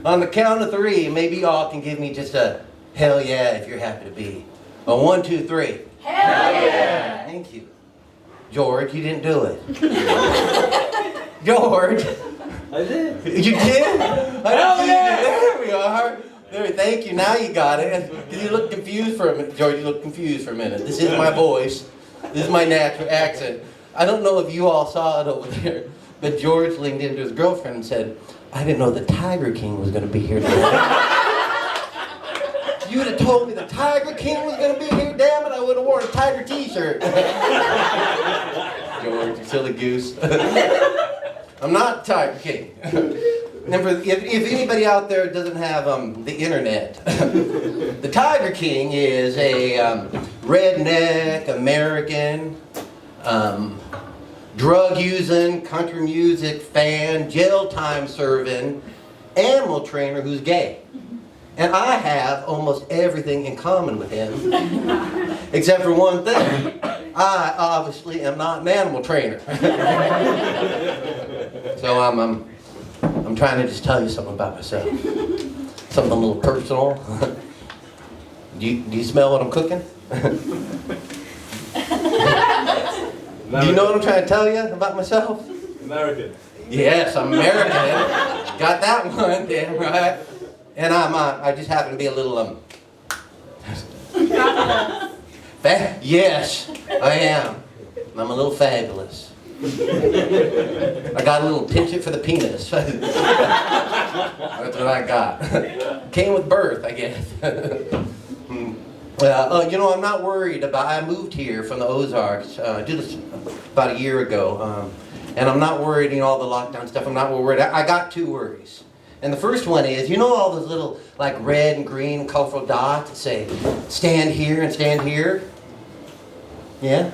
On the count of 3, maybe y'all can give me just a hell yeah if you're happy to be. A 1, 2, 3. Hell yeah! Thank you. George, you didn't do it. George. I did. You did? Hell yeah! There we are. There, thank you. Now you got it. Because you look confused for a minute. George, you look confused for a minute. This is my voice. This is my natural accent. I don't know if you all saw it over there, but George leaned into his girlfriend and said, I didn't know the Tiger King was going to be here today. You would have told me the Tiger King was going to be here, damn it, I would have worn a Tiger t-shirt. George, you silly goose. I'm not Tiger King. If anybody out there doesn't have the internet, the Tiger King is a redneck American drug-using, country music fan, jail time serving, animal trainer who's gay. And I have almost everything in common with him, except for one thing. I obviously am not an animal trainer. So I'm trying to just tell you something about myself. Something a little personal. Do you smell what I'm cooking? Do you know what I'm trying to tell you about myself? American. Yes, I'm American. Got that one, damn right. And I just happen to be a little yes, I am. I'm a little fabulous. I got a little penchant for the penis. That's what I got. Came with birth, I guess. I'm not worried about. I moved here from the Ozarks. I did this about a year ago, and I'm not worried. All the lockdown stuff. I'm not worried. I got 2 worries. And the first one is, all those little like red and green colorful dots that say, stand here and stand here? Yeah?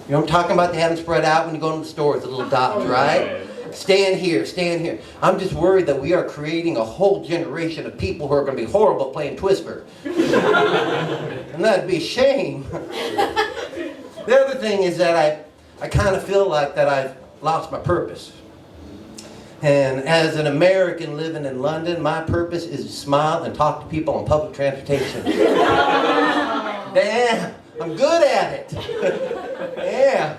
You know what I'm talking about? They have them spread out when you go into the store with the little dots, right? Stand here, stand here. I'm just worried that we are creating a whole generation of people who are going to be horrible at playing Twister. And that'd be a shame. The other thing is that I kind of feel like that I've lost my purpose. And as an American living in London, my purpose is to smile and talk to people on public transportation. Damn, I'm good at it. Yeah.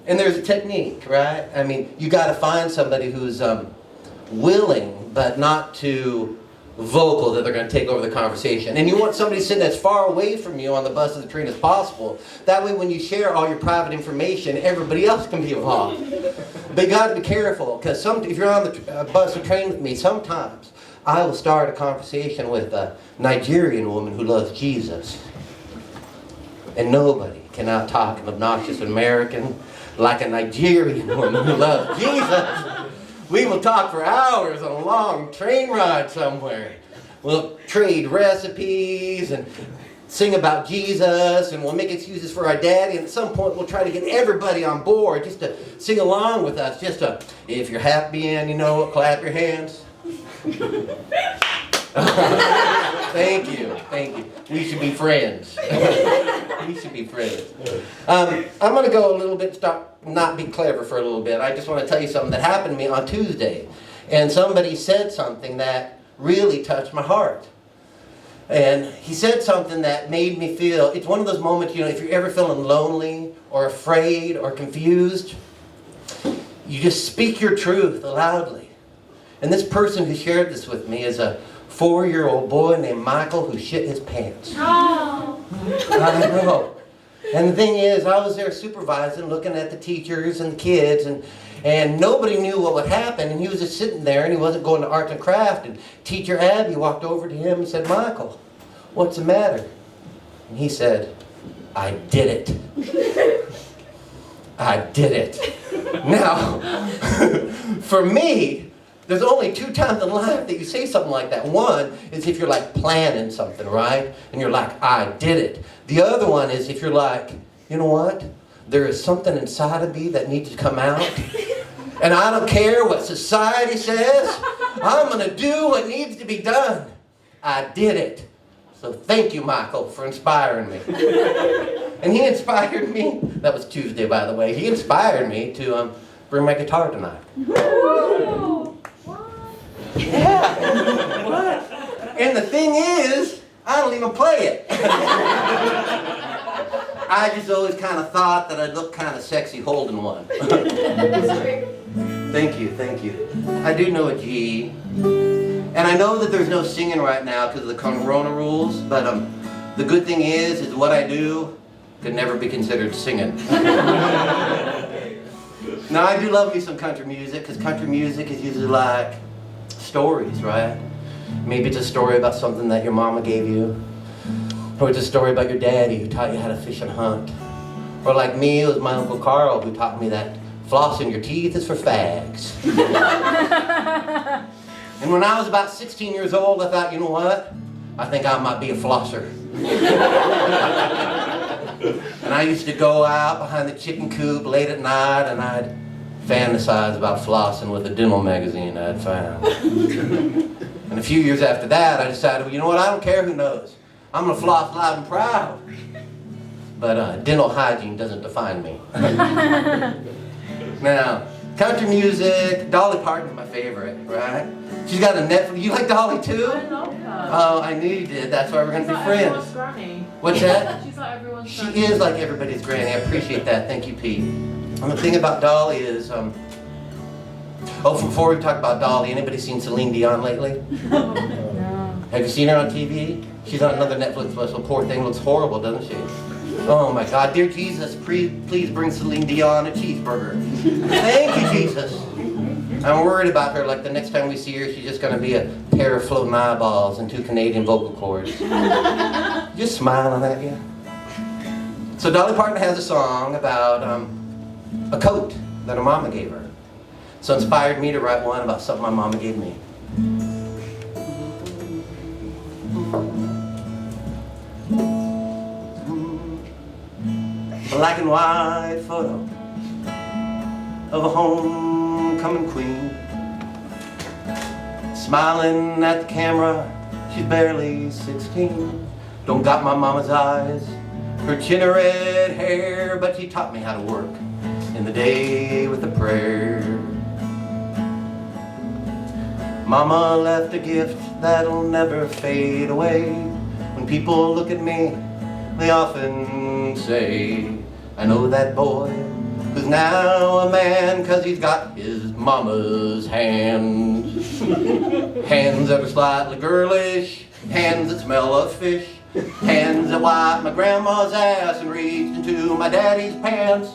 And there's a technique, right? I mean, you got to find somebody who's willing, but not too vocal that they're going to take over the conversation. And you want somebody sitting as far away from you on the bus or the train as possible. That way when you share all your private information, everybody else can be involved. But you got to be careful, because if you're on the bus or train with me, sometimes I will start a conversation with a Nigerian woman who loves Jesus. And nobody can out-talk an obnoxious American like a Nigerian woman who loves Jesus. We will talk for hours on a long train ride somewhere. We'll trade recipes and sing about Jesus, and we'll make excuses for our daddy, and at some point we'll try to get everybody on board just to sing along with us, just to, if you're happy and clap your hands. Thank you. We should be friends. We should be friends. I'm going to go a little bit, not be clever for a little bit. I just want to tell you something that happened to me on Tuesday. And somebody said something that really touched my heart. And he said something that made me feel, it's one of those moments, if you're ever feeling lonely or afraid or confused, you just speak your truth loudly. And this person who shared this with me is a 4-year-old boy named Michael who shit his pants. Oh. I know. And the thing is, I was there supervising, looking at the teachers and the kids, and nobody knew what would happen. And he was just sitting there, and he wasn't going to arts and craft. And Teacher Abby walked over to him and said, Michael, what's the matter? And he said, I did it. I did it. Now, for me, there's only 2 times in life that you say something like that. One is if you're like planning something, right? And you're like, I did it. The other one is if you're like, you know what? There is something inside of me that needs to come out. And I don't care what society says. I'm going to do what needs to be done. I did it. So thank you, Michael, for inspiring me. And he inspired me. That was Tuesday, by the way. He inspired me to bring my guitar tonight. Yeah. And the thing is, I don't even play it. I just always kind of thought that I'd look kind of sexy holding one. Thank you, thank you. I do know a G. And I know that there's no singing right now because of the Corona rules, but the good thing is what I do could never be considered singing. Now, I do love me some country music, because country music is usually like stories, right? Maybe it's a story about something that your mama gave you. Or it's a story about your daddy who taught you how to fish and hunt. Or like me, it was my Uncle Carl who taught me that flossing your teeth is for fags. And when I was about 16 years old, I thought, you know what? I think I might be a flosser. And I used to go out behind the chicken coop late at night and I'd fantasize about flossing with a dental magazine I'd found. And a few years after that, I decided, well, you know what? I don't care who knows. I'm going to floss loud and proud. But dental hygiene doesn't define me. Now, country music, Dolly Parton's my favorite, right? She's got a Netflix. You like Dolly too? I love her. Oh, I knew you did. That's why we're going to be She's like friends. everyone's granny. What's that? She's like everyone's She granny. is like everybody's granny. I appreciate that. Thank you, Pete. And the thing about Dolly is, before we talk about Dolly, anybody seen Celine Dion lately? No. Have you seen her on TV? She's on another Netflix special. Poor thing looks horrible, doesn't she? Oh my God, dear Jesus, please bring Celine Dion a cheeseburger. Thank you, Jesus. I'm worried about her, like the next time we see her, she's just gonna be a pair of floating eyeballs and 2 Canadian vocal cords. Just smiling at you. So Dolly Parton has a song about a coat that her mama gave her. So it inspired me to write one about something my mama gave me. Black and white photo of a homecoming queen, smiling at the camera. She's barely 16. Don't got my mama's eyes, her chin or red hair, but she taught me how to work in the day with a prayer. Mama left a gift that'll never fade away. When people look at me, they often say, I know that boy who's now a man, 'cause he's got his mama's hands. Hands that are slightly girlish, hands that smell of fish, hands that wipe my grandma's ass and reached into my daddy's pants.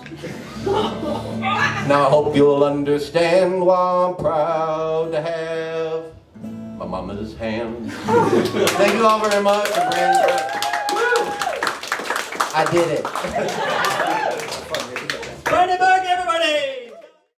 Now I hope you'll understand why I'm proud to have my mama's hands. Thank you all very much. I did it.